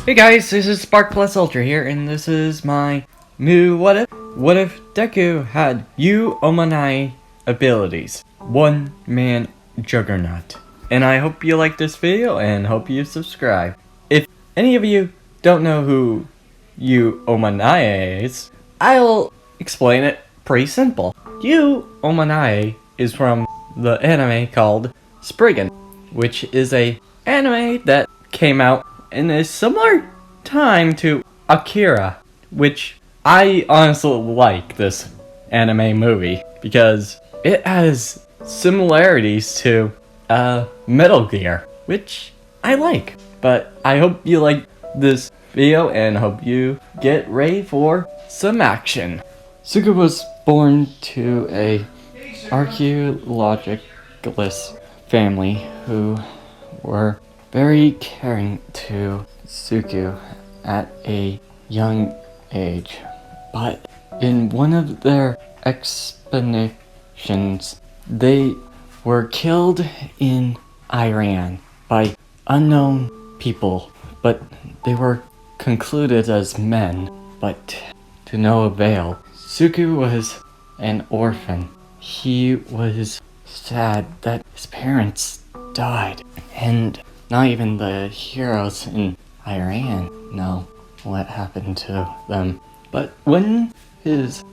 Hey guys, this is Spark Plus Ultra here, and this is my new What If? What if Deku had Yu Ominae abilities? One man juggernaut. And I hope you like this video and hope you subscribe. If any of you don't know who Yu Ominae is, I'll explain it pretty simple. Yu Ominae is from the anime called Spriggan, which is a anime that came out in a similar time to Akira, which I honestly like this anime movie because it has similarities to Metal Gear, which I like. But I hope you like this video and hope you get ready for some action. Suga was born to a archaeologist family who were very caring to Suku at a young age. But in one of their expeditions, they were killed in Iran by unknown people, but they were concluded as men, but to no avail. Suku was an orphan. He was sad that his parents died, and not even the heroes in Iran know what happened to them. But when his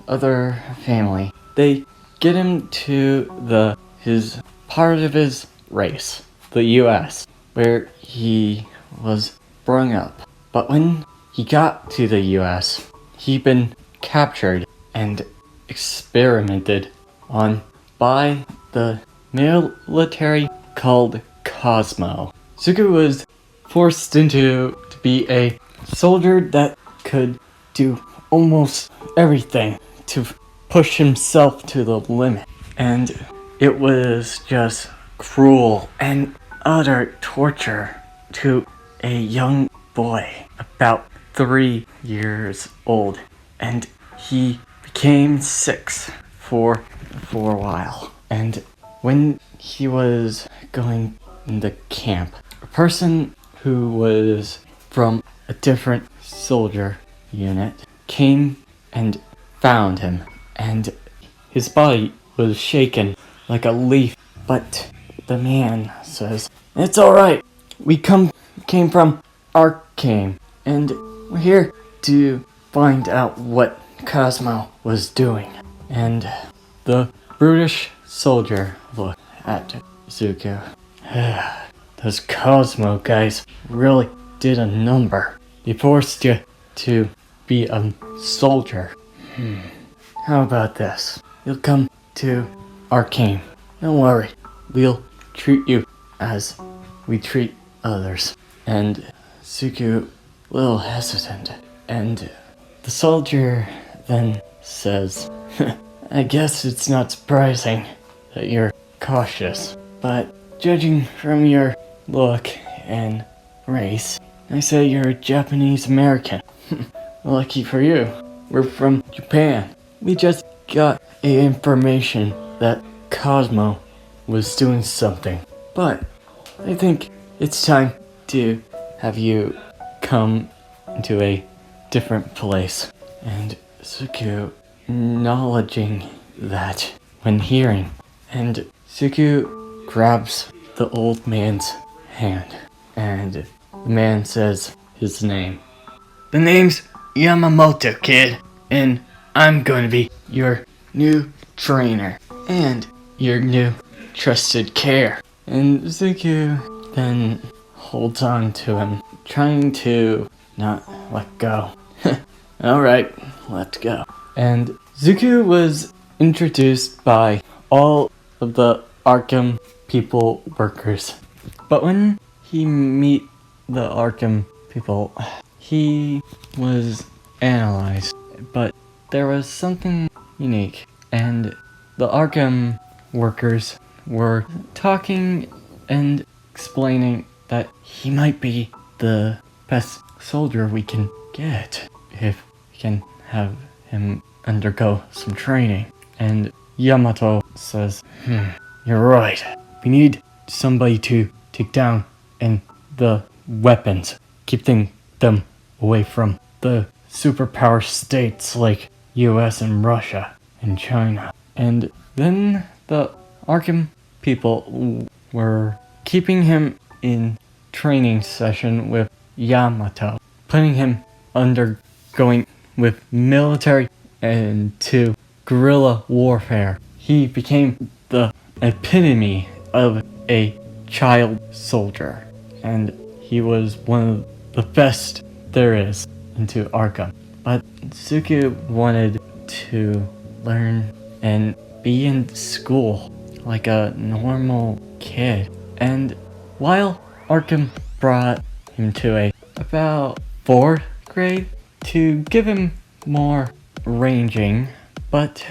other family, they get him to his part of his race, the US, where he was brought up. But when he got to the US, he'd been captured and experimented on by the military called Cosmo. Suku was forced to be a soldier that could do almost everything to push himself to the limit. And it was just cruel and utter torture to a young boy about 3 years old. And he became sick for a while. And when he was going in the camp, a person who was from a different soldier unit came and found him, and his body was shaken like a leaf. But the man says, "It's alright, we came from Arcane, and we're here to find out what Cosmo was doing." And the brutish soldier looked at Suku. Those Cosmo guys really did a number. They forced you to be a soldier. How about this? You'll come to Arcane. Don't worry, we'll treat you as we treat others. And Suku, a little hesitant, and the soldier then says, "I guess it's not surprising that you're cautious, but judging from your look and race, I say you're Japanese American." Lucky for you, we're from Japan. We just got information that Cosmo was doing something, but I think it's time to have you come to a different place. And Suku acknowledging that when hearing, and Suku grabs the old man's hand, and the man says his name. "The name's Yamamoto, kid, and I'm going to be your new trainer and your new trusted care." And Suku then holds on to him, trying to not let go. Alright, let's go. And Suku was introduced by all of the Arkham people workers. But when he meet the Arkham people, he was analyzed. But there was something unique, and the Arkham workers were talking and explaining that he might be the best soldier we can get if we can have him undergo some training. And Yamato says, "You're right. We need somebody to take down and the weapons keeping them away from the superpower states like US and Russia and China. And then the Arkham people were keeping him in training session with Yamato, putting him undergoing with military and to guerrilla warfare. He became the epitome of a child soldier, and he was one of the best there is into Arkham. But Suku wanted to learn and be in school like a normal kid. And while Arkham brought him to about 4th grade to give him more ranging, but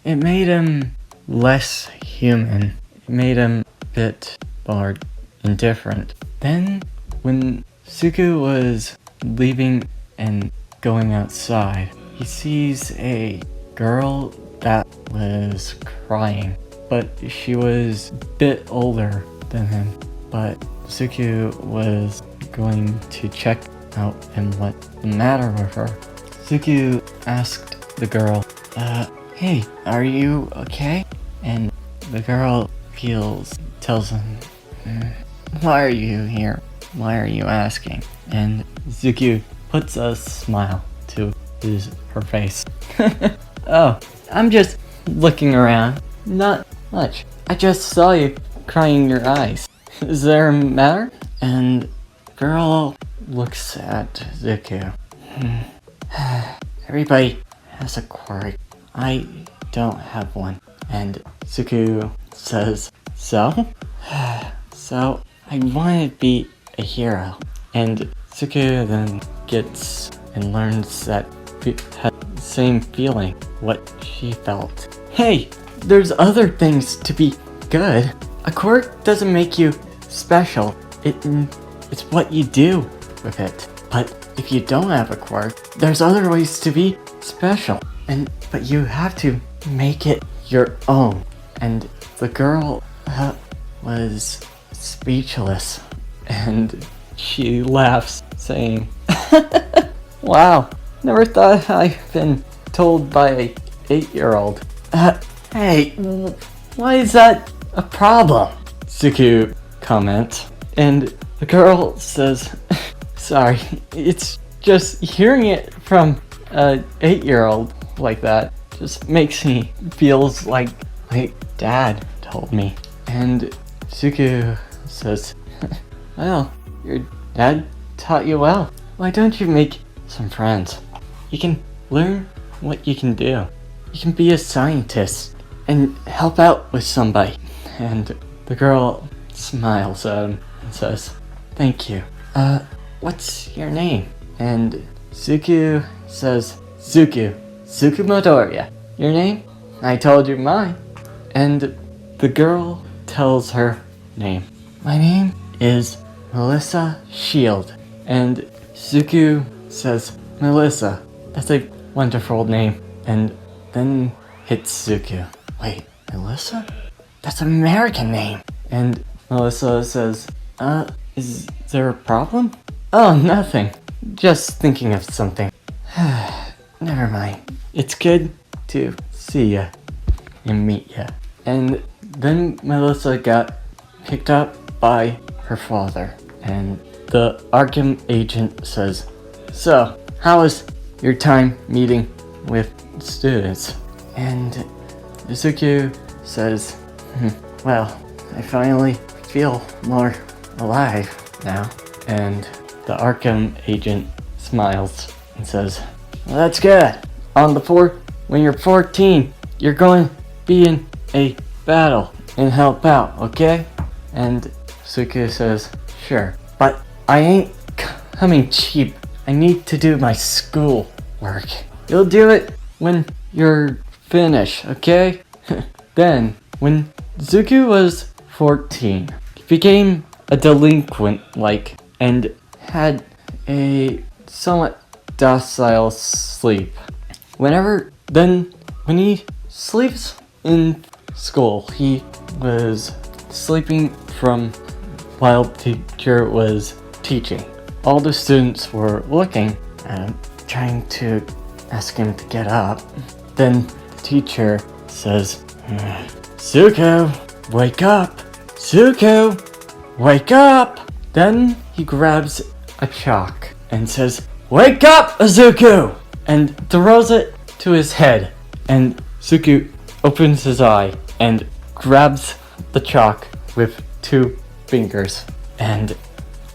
it made him less human. It made him a bit more indifferent. Then when Suku was leaving and going outside, he sees a girl that was crying, but she was a bit older than him. But Suku was going to check out and what the matter with her. Suku asked the girl, hey, are you okay? And the girl tells him, why are you here? Why are you asking? And Suku puts a smile to her face. Oh, I'm just looking around. Not much. I just saw you crying your eyes. Is there a matter? And the girl looks at Suku. Everybody has a quirk. I don't have one. And Suku says, so? So, I want to be a hero. And Suku then gets and learns that had the same feeling, what she felt. Hey, there's other things to be good. A quirk doesn't make you special. It's what you do with it. But if you don't have a quirk, there's other ways to be special. But you have to make it your own. And the girl was speechless, and she laughs, saying, wow, never thought I'd been told by a 8-year-old. Hey, why is that a problem? Suku comments, and the girl says, sorry, it's just hearing it from a 8-year-old like that just makes me feels like my dad told me. And Suku says, well, your dad taught you well. Why don't you make some friends? You can learn what you can do. You can be a scientist and help out with somebody. And the girl smiles at him and says, thank you. What's your name? And Suku says, Suku Midoriya. Your name? I told you mine. And the girl tells her name. My name is Melissa Shield. And Suku says, Melissa, that's a wonderful name. And then hits Suku. Wait, Melissa? That's an American name. And Melissa says, is there a problem? Oh, nothing. Just thinking of something. Never mind. It's good to see ya and meet ya. And then Melissa got picked up by her father. And the Arkham agent says, so, how was your time meeting with students? And Izuku says, well, I finally feel more alive now. And the Arkham agent smiles and says, well, that's good. When you're 14, you're going to be in a battle and help out, okay? And Suku says, sure, but I ain't coming cheap. I need to do my school work. You'll do it when you're finished, okay? Then, when Suku was 14, he became a delinquent, and had a somewhat docile sleep. When he sleeps in school, he was sleeping from while teacher was teaching. all the students were looking and trying to ask him to get up. Then the teacher says, Zuko, wake up! Zuko, wake up! Then he grabs a chalk and says, wake up, Zuko! And throws it to his head. And Zuko opens his eye and grabs the chalk with 2 fingers. And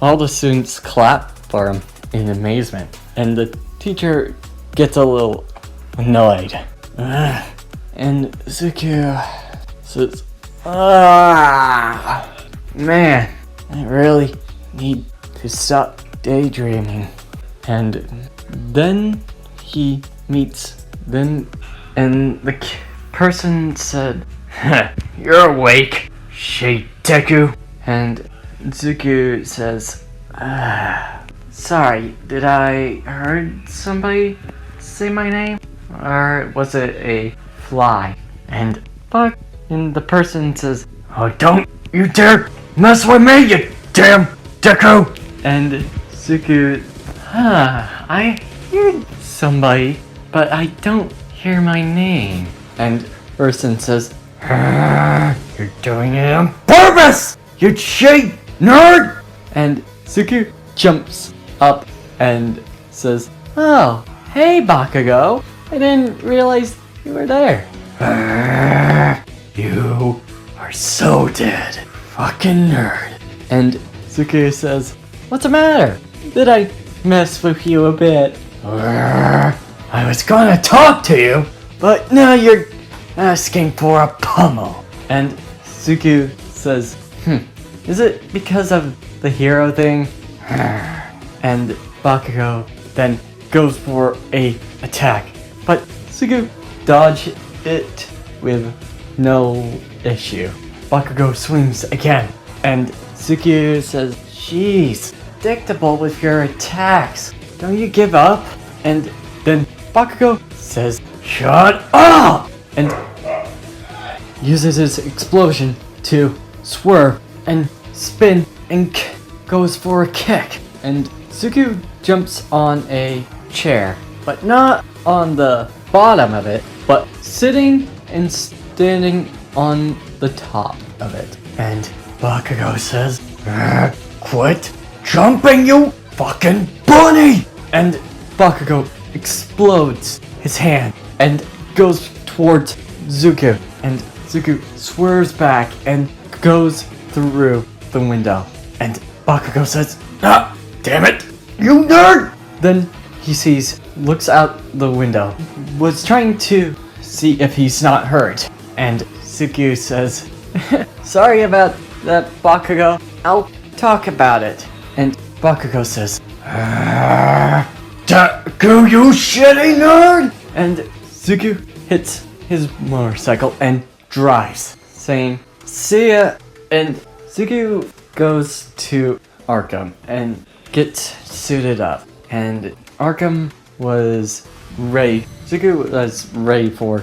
all the students clap for him in amazement. And the teacher gets a little annoyed. And Zuko says, man, I really need to stop daydreaming. And then he meets, and the person said, you're awake, If Deku. And Zuko says, sorry, did I heard somebody say my name? Or was it a fly? And the person says, oh, don't you dare mess with me, you damn Deku! And Zuko, I heard somebody, but I don't hear my name. And person says, you're doing it on purpose, you cheat nerd! And Zuko jumps up and says, oh, hey Bakugo, I didn't realize you were there. You are so dead, fucking nerd. And Zuko says, what's the matter? Did I mess with you a bit? I was gonna talk to you, but now you're asking for a pummel. And Zuko says, is it because of the hero thing? And Bakugo then goes for a attack, but Zuko dodged it with no issue. Bakugo swings again, and Zuko says, jeez, predictable with your attacks. Don't you give up? And then Bakugo says, shut up! And uses his explosion to swerve and spin and goes for a kick. And Zuko jumps on a chair, but not on the bottom of it, but sitting and standing on the top of it. And Bakugo says, quit jumping, you fucking bunny! And Bakugo explodes his hand and goes towards Zuko. And Zuko swerves back and goes through the window. And Bakugo says, damn it, you nerd! Then he looks out the window, was trying to see if he's not hurt. And Zuko says, sorry about that, Bakugo. I'll talk about it. And Bakugo says, Deku, you shitty nerd! And Zuko hits his motorcycle and drives, saying, see ya! And Zuko goes to Arkham and gets suited up. And Arkham was ready. Zuko was ready for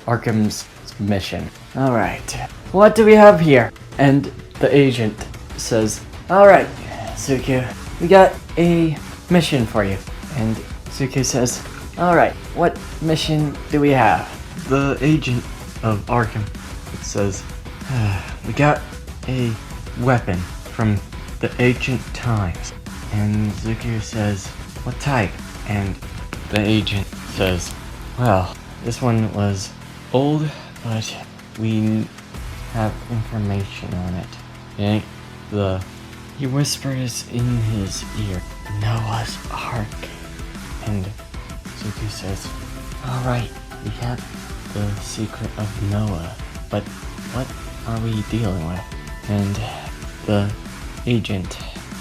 Arkham's mission. Alright, what do we have here? And the agent says, alright, Zuko, we got a mission for you. And Zuko says, alright, what mission do we have? The agent of Arkham says, we got a weapon from the ancient times. And Zuko says, what type? And the agent says, well, this one was old, but we have information on it. And he whispers in his ear, Noah's Ark. And Zuko says, alright, we have the secret of Noah, but what are we dealing with? And the agent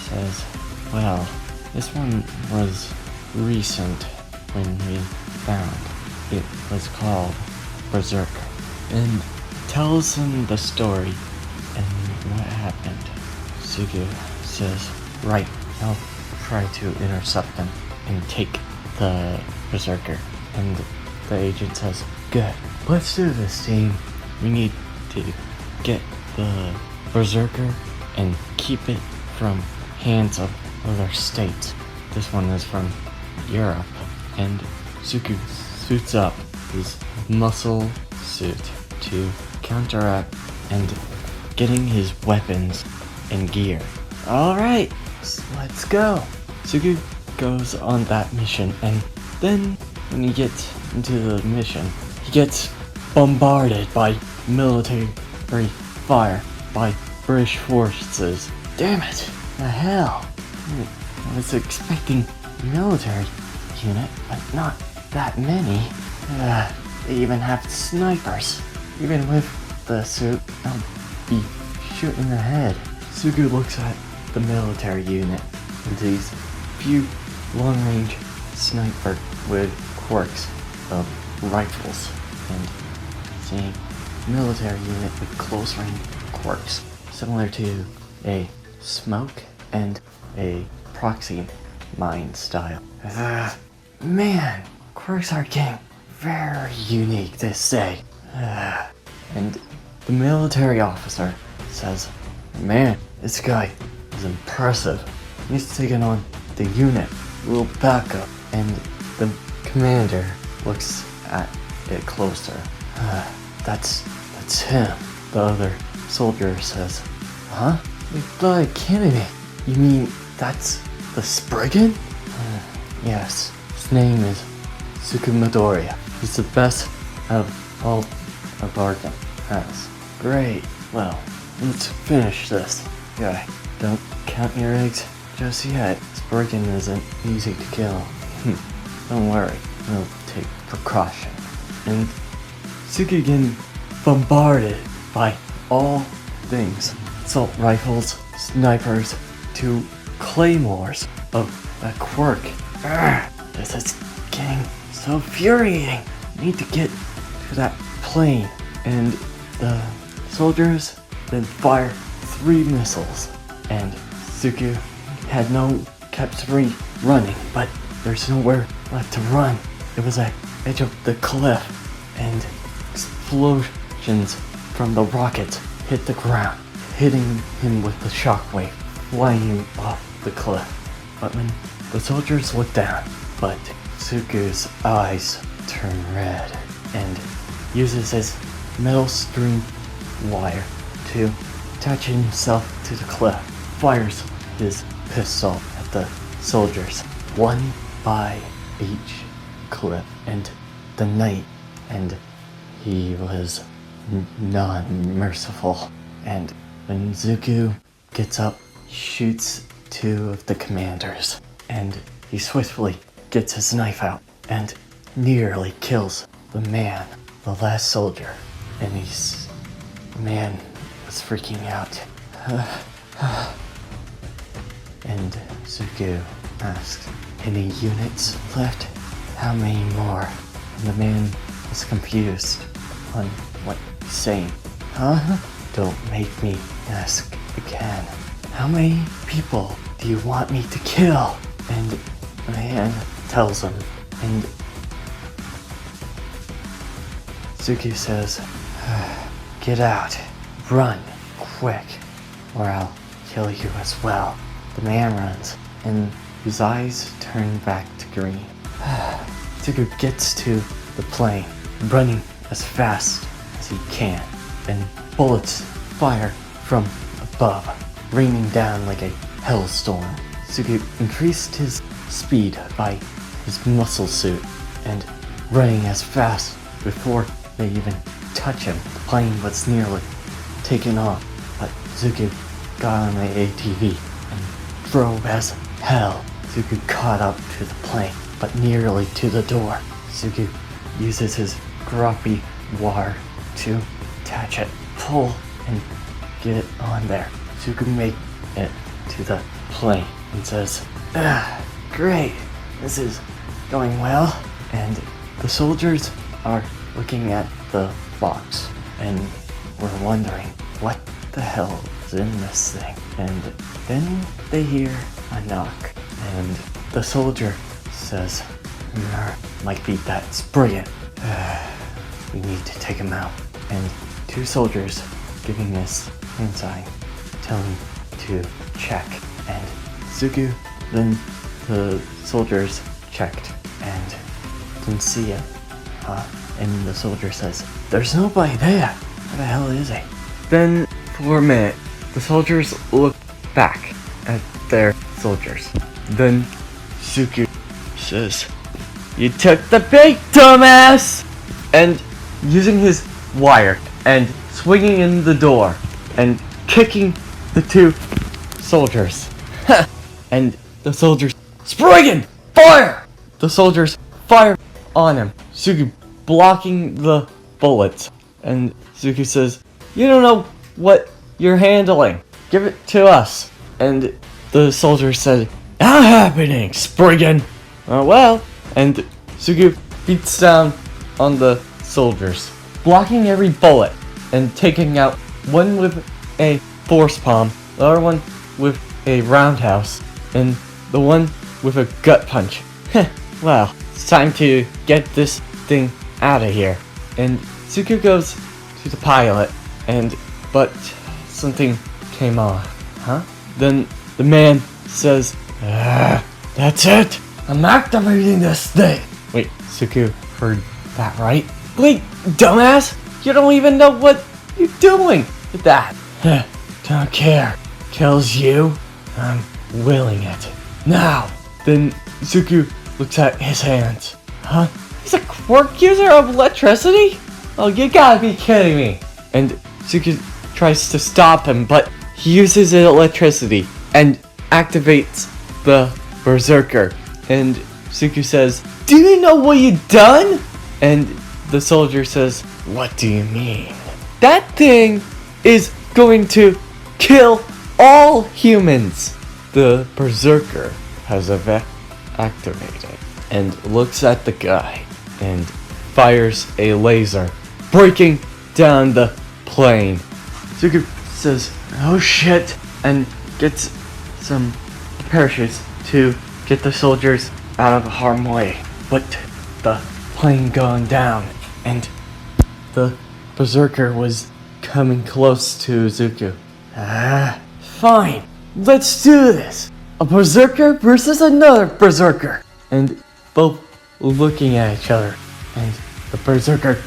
says, well, this one was recent when we found. It was called Berserker. And tells him the story and what happened. Zuko says, right, I'll try to intercept them and take the Berserker. And the agent says, good, let's do this, team. We need to get the Berserker and keep it from hands of other states. This one is from Europe, and Suku suits up his muscle suit to counteract and getting his weapons and gear. Alright, let's go. Suku goes on that mission, and then when he gets into the mission, he gets bombarded by military fire by British forces. Damn it, the hell. I was expecting military unit, but not that many. They even have snipers. Even with the suit, I'll be shooting ahead. Sugu looks at the military unit and sees few long-range sniper with quirks of rifles, and seeing military unit with close-range quirks similar to a smoke and a proxy mine style. Man, quirks are getting very unique this day. And the military officer says, man, this guy is impressive. He's taking on the unit. We'll back up. And the commander looks at it closer. That's him. The other soldier says, huh? You gotta be kidding me. You mean that's the Spriggan? Yes. His name is Tsukumadoriya. He's the best of all of Arkham has. Great. Well, let's finish this. Guy, don't count your eggs just yet. Spriggan isn't easy to kill. Don't worry. We'll take precaution. And Suki getting bombarded by all things. Assault rifles, snipers, to claymores of a quirk. This is getting so infuriating. I need to get to that plane. And the soldiers then fire 3 missiles. And Suku had kept 3 running, but there's nowhere left to run. It was at the edge of the cliff, and explosions from the rockets hit the ground, hitting him with the shockwave, flying him off the cliff. But when the soldiers looked down, but Suku's eyes turn red, and uses his metal string wire to attach himself to the cliff, fires his pistol at the soldiers, one by each cliff, and the night, and he was non-merciful. And when Zuku gets up, he shoots 2 of the commanders, and he swiftly gets his knife out and nearly kills the man, the last soldier. And the man was freaking out. And Zuku asks, any units left? How many more? And the man is confused on what he's saying. Huh? Don't make me ask again. How many people do you want me to kill? And the man tells him, and Suki says, get out, run, quick, or I'll kill you as well. The man runs, and his eyes turn back to green. Suku gets to the plane, running as fast as he can, and bullets fire from above, raining down like a hellstorm. Suku increased his speed by his muscle suit, and running as fast before they even touch him. The plane was nearly taken off, but Suku got on the ATV and drove as hell. Suku caught up to the plane, but nearly to the door. Suku uses his groppy wire to attach it, pull, and get it on there. Suku make it to the plane and says, great, this is going well. And the soldiers are looking at the box, and we're wondering what the hell is in this thing. And then they hear a knock, and the soldier says, might be that Spriggan. We need to take him out. And 2 soldiers giving this hand sign, telling to check. And Suku Then the soldiers checked and didn't see it. And the soldier says, "There's nobody there. Where the hell is he?" Then, for a minute, the soldiers look back at their soldiers. Then Suku says, "You took the bait, dumbass!" And using his wire and swinging in the door and kicking the two soldiers. And the soldiers, "Spriggan! Fire!" The soldiers fire on him. Suku blocking the bullets. And Suku says, "You don't know what you're handling. Give it to us." And the soldier said, "Not happening, Spriggan." Well, and Suku beats down on the soldiers, blocking every bullet and taking out one with a force palm, the other one with a roundhouse, and the one with a gut punch. Well, it's time to get this thing out of here. And Suku goes to the pilot, but something came on. Then the man says, "That's it! I'm activating this thing!" Wait, Suku heard that right? Wait, dumbass! You don't even know what you're doing with that! Don't care. Kills you? I'm willing it. Now! Then Suku looks at his hands. He's a quirk user of electricity? Oh, you gotta be kidding me! And Suku tries to stop him, but he uses electricity and activates the Berserker. And Suku says, "Do you know what you've done?" And the soldier says, "What do you mean?" "That thing is going to kill all humans." The Berserker has activated and looks at the guy and fires a laser, breaking down the plane. Suku says, "Oh shit," and gets some parachutes to get the soldiers out of harm's way. But the plane going down, and the Berserker was coming close to Zuko. Fine, let's do this. A Berserker versus another Berserker. And both looking at each other, and the Berserker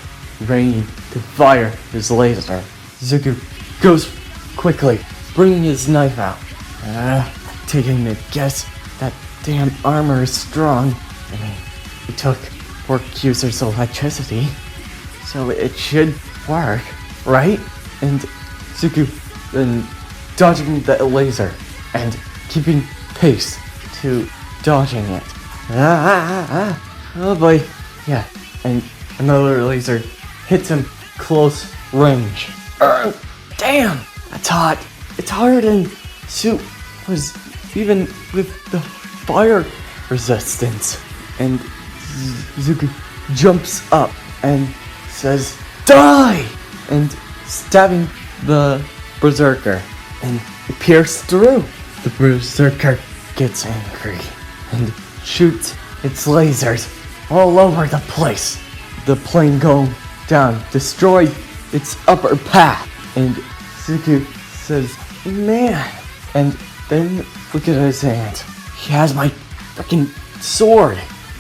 ready to fire his laser. Zuko goes quickly, bringing his knife out. Taking a guess that damn armor is strong. I mean, he took work user's electricity, so it should work, right? And Zuko then dodging the laser and keeping pace to dodging it. Oh boy. Yeah, and another laser hits him close range. Damn, that's hot. It's hotter than soup was, even with the fire resistance. And Zuko jumps up and says, "Die!" and stabbing the Berserker, and it pierces through. The Berserker gets angry and shoots its lasers all over the place. The plane going down destroyed its upper path, and Zuko says, "Man," and then look at his hand. He has my freaking sword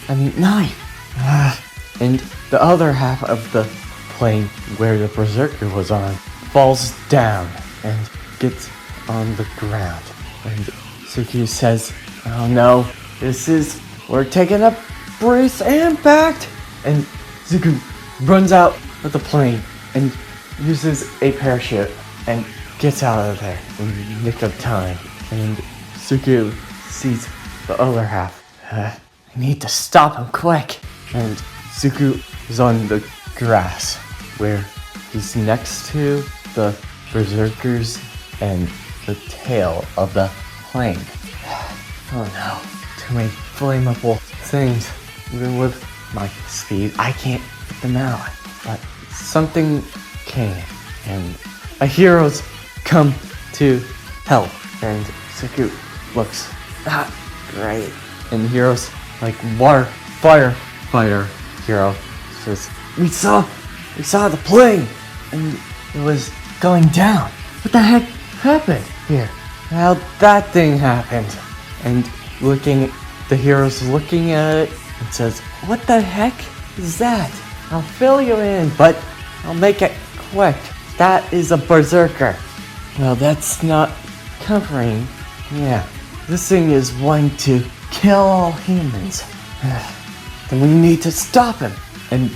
and knife. And the other half of the plane where the Berserker was on falls down and gets on the ground. And Suki says, "Oh no, we're taking a brief impact." And Zuko runs out of the plane and uses a parachute and gets out of there in the nick of time. And Suki sees the other half. I need to stop him quick. And Zuko is on the grass where he's next to the Berserkers and the tail of the plane. Oh no, too many flammable things. Even with my speed, I can't get them out. But something came, and a hero's come to help. And Suku looks, great. And hero's like, firefighter hero says, we saw the plane, and it was going down. What the heck happened here? How'd that thing happened? And the hero's looking at it and says, "What the heck is that? I'll fill you in, but I'll make it quick. That is a berserker." Well, that's not covering. Yeah, this thing is wanting to kill all humans. Then we need to stop him. And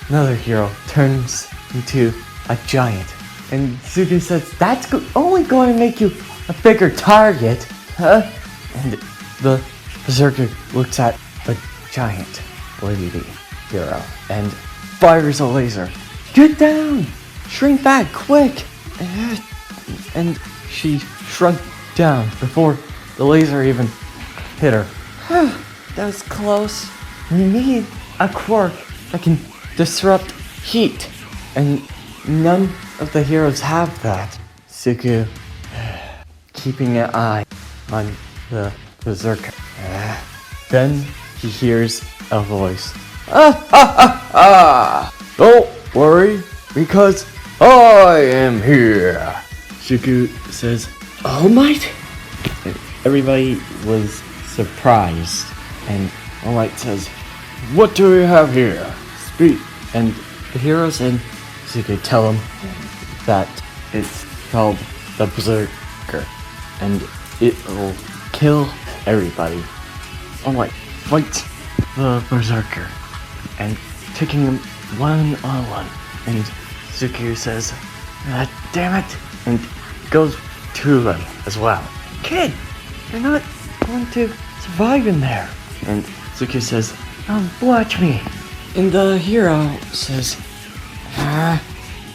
another hero turns into a giant. And Suki says, "That's only going to make you a bigger target, huh?" And the berserker looks at the giant lady hero and fires a laser. "Get down! Shrink back, quick!" And she shrunk down before the laser even hit her. That was close. We need a quirk that can disrupt heat, and none of the heroes have that. Suku, keeping an eye on the berserker. Then he hears a voice. Don't worry, because I am here." Suku says, "All Might?" Everybody was surprised, and All Might says, "What do we have here? Speak." And the heroes and Suku tell him that it's called the Berserker, and it will kill everybody. All Might fights the Berserker, and taking him one-on-one. And Suku says, "Damn it," and goes to them as well. "Kid, you're not going to survive in there." And Suki says, "Watch me." And the hero says,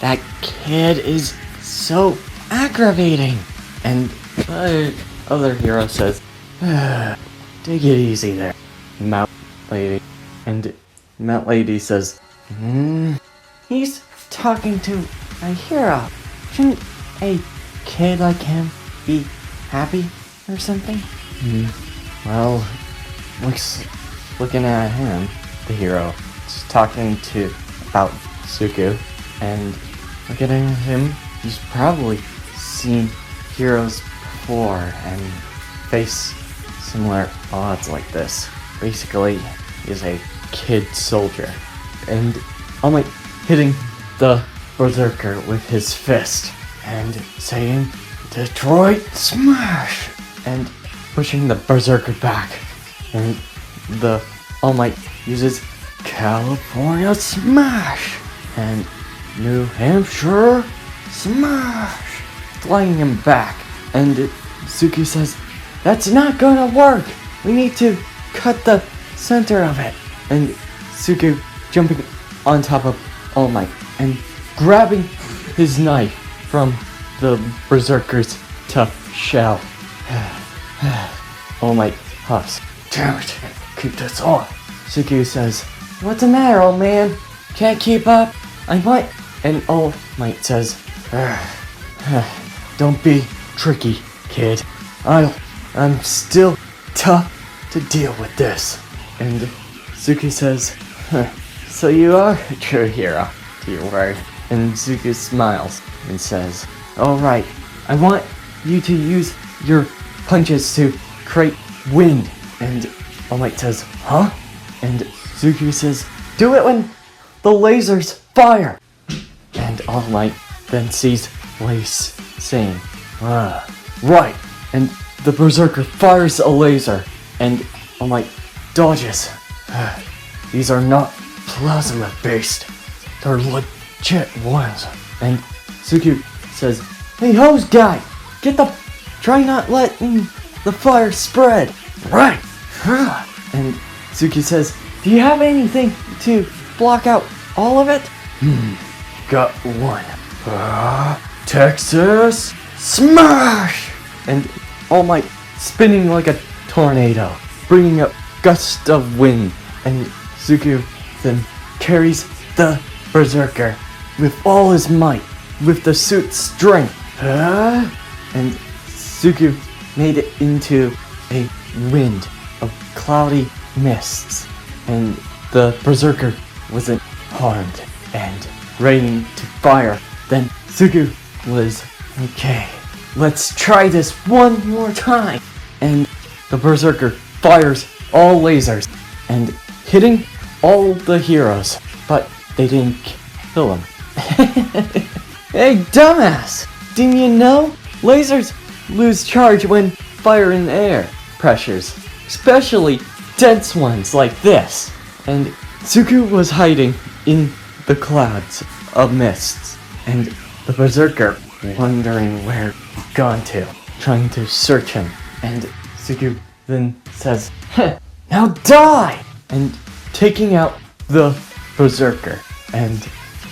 "That kid is so aggravating." And the other hero says, "Take it easy there, Mount Lady." And Mount Lady says, "He's talking to a hero. Shouldn't a kid like him be happy or something?" Well, looking at him, the hero is talking about Suku, and looking at him, he's probably seen heroes before and faced similar odds like this. Basically, he's a kid soldier, and All Might hitting the berserker with his fist and saying, "Detroit Smash!" and pushing the berserker back. And the All Might uses California Smash and New Hampshire Smash, flying him back. And Suki says, "That's not gonna work. We need to cut the center of it." And Suki jumping on top of All Might and grabbing his knife from the berserker's tough shell. All Might huffs. "Damn it, keep this on." Suki says, "What's the matter, old man? Can't keep up? I might." And All Might says, "Don't be tricky, kid. I'm still tough to deal with this." And Suki says, "So you are a true hero, to your word." And Suki smiles and says, "All right, I want you to use your punches to create wind." And All Might says, "Huh?" And Suki says, "Do it when the lasers fire." And All Might then sees Lace saying, "Right." And the berserker fires a laser, and All Might dodges. These are not plasma based, they're legit ones. And Suki says, "Hey, hose guy, try not letting the fire spread." "Right." And Suki says, "Do you have anything to block out all of it?" "Got one. Texas Smash!" And All Might spinning like a tornado, bringing up gusts of wind. And Suki then carries the berserker with all his might, with the suit's strength. And Suki made it into a wind of cloudy mists, and the berserker wasn't harmed and ready to fire. Then Suki was, "Okay, let's try this one more time." And the Berserker fires all lasers and hitting all the heroes, but they didn't kill him. Hey, dumbass! Didn't you know? Lasers lose charge when fire in the air pressures, especially dense ones like this. And Tsuku was hiding in the clouds of mists, and the Berserker wondering where he's gone to, trying to search him. And Tsuku then says, now die! And taking out the Berserker, and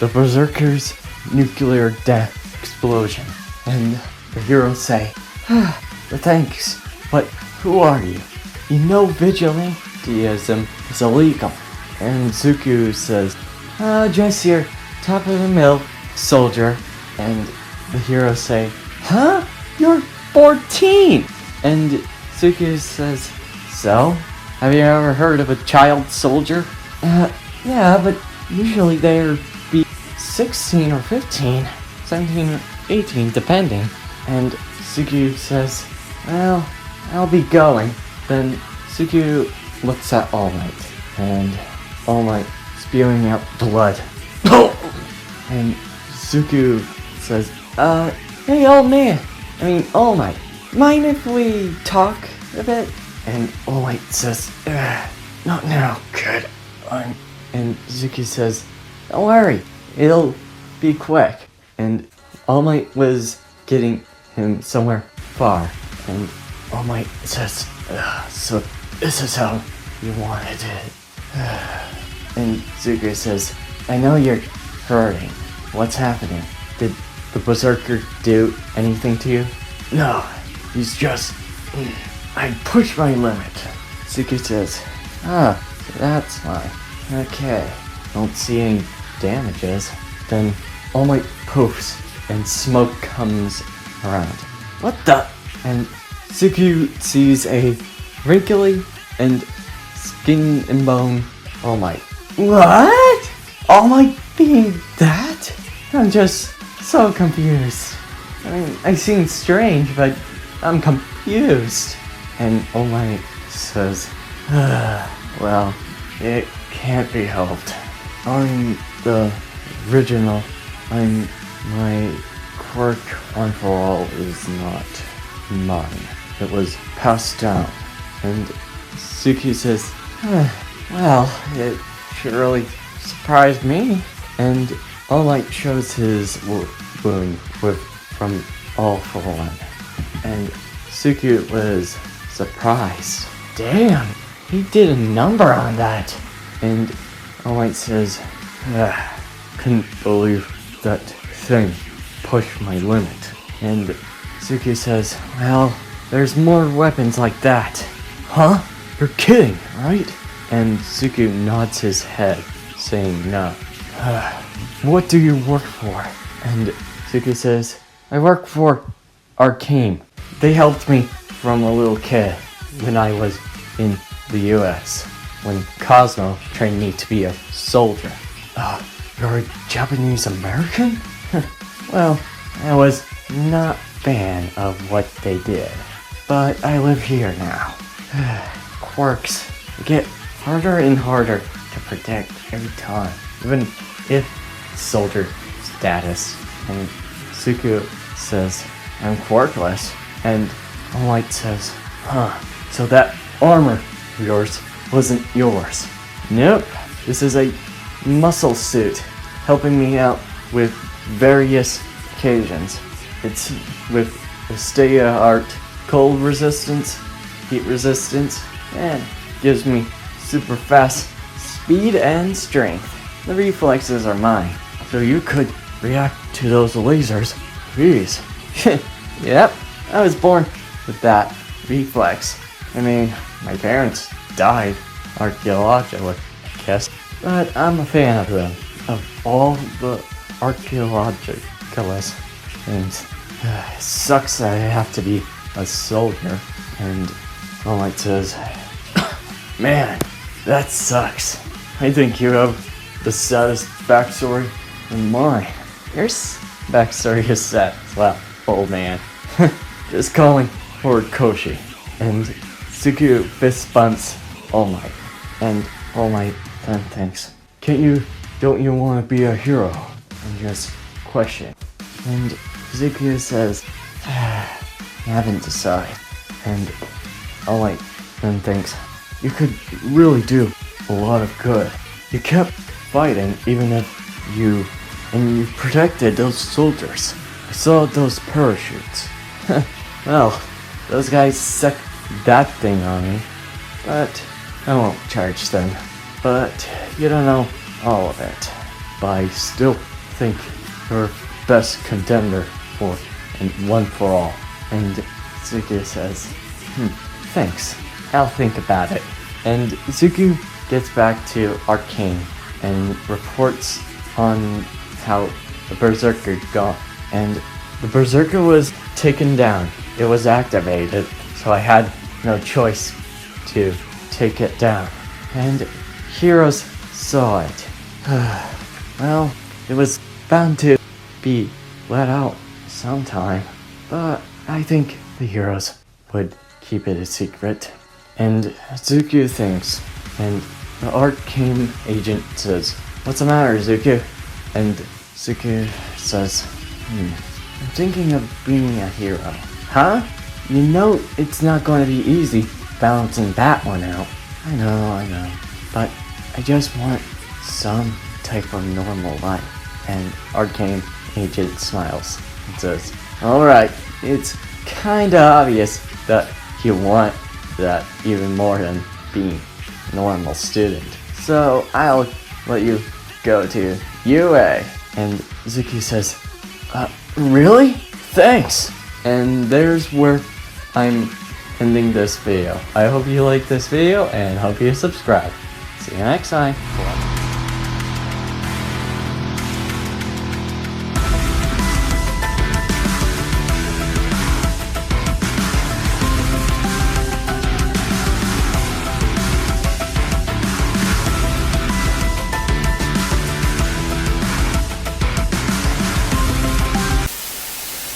the Berserker's nuclear death explosion. And the heroes say, thanks, but who are you? You know vigilantism is illegal. And Tsuku says, just your top-of-the-mill soldier. And the heroes say, huh? You're 14! And Tsuku says, so? Have you ever heard of a child soldier? Yeah, but usually they're be 16 or 15, 17 or 18, depending. And Tsuku says, well, I'll be going. Then Tsuku looks at All Might, and All Might spewing out blood. And Tsuku says, hey All Might, mind if we talk a bit? And All Might says, not now, kid. And Tsuku says, don't worry, it'll be quick. And All Might was getting him somewhere far. And All Might says, so this is how you wanted it. And Tsuku says, I know you're hurting. What's happening? Did the Berserker do anything to you? No, he's just... I pushed my limit. Tsuku says, that's fine. Okay, don't see any damages. Then All Might poofs and smoke comes around. What the? And Tsuku sees a wrinkly and skin and bone All Might. What? All Might being that? I'm just so confused. I mean, I seem strange, but I'm confused. And All Might says, well, it can't be helped. I'm the original. My quirk on for all is not mine. It was passed down. And Tsuku says, well, it surely surprised me. And All Might shows his wound from All for One. And Tsuku was surprised. Damn, he did a number on that. And All Might says, couldn't believe that thing pushed my limit. And Tsuku says, well, there's more weapons like that. Huh? You're kidding, right? And Tsuku nods his head, saying no. What do you work for? And Tsuku says, I work for Arcane. They helped me from a little kid when I was in the US, when Cosmo trained me to be a soldier. You're a Japanese American? Well, I was not a fan of what they did, but I live here now. Quirks get harder and harder to protect every time, even if soldier status. And Tsuku says, I'm quirkless. And All Might says, so that armor of yours wasn't yours. Nope, this is a muscle suit helping me out with various occasions. It's with the state-of-the-art cold resistance, heat resistance, and gives me super fast speed and strength. The reflexes are mine, so you could react to those lasers. Please. Yep, I was born with that reflex. I mean, my parents died archaeologically, I guess. But I'm a fan of them, of all the archaeologists. And it sucks that I have to be a soldier. And All Might says, man, that sucks. I think you have the saddest backstory than mine. Your backstory is sad as well, old man. Just calling Horikoshi. And Suku fist bumps All Might, and All Might then thinks, don't you want to be a hero? And just question. And Suku says, I haven't decided. And All Might then thinks, you could really do a lot of good. You kept fighting even if you protected those soldiers. I saw those parachutes. Well, those guys suck that thing on me, but I won't charge them. But you don't know all of it. But I still think you're best contender for and one for all. And Zuku says, thanks. I'll think about it. And Zuku gets back to Arcane and reports on how the Berserker got. And the Berserker was taken down. It was activated, so I had no choice to take it down. And heroes saw it. Well, it was bound to be let out sometime, but I think the heroes would keep it a secret. And Zuku thinks, and the Arcane agent says, what's the matter, Zuku? And Zuku says, I'm thinking of being a hero. Huh? You know it's not going to be easy balancing that one out. I know. But I just want some type of normal life. And Arcane agent smiles and says, alright, it's kinda obvious that you want that even more than being a normal student. So I'll let you go to UA. And Zuki says, really? Thanks! And there's where I'm ending this video. I hope you liked this video and hope you subscribe. See you next time.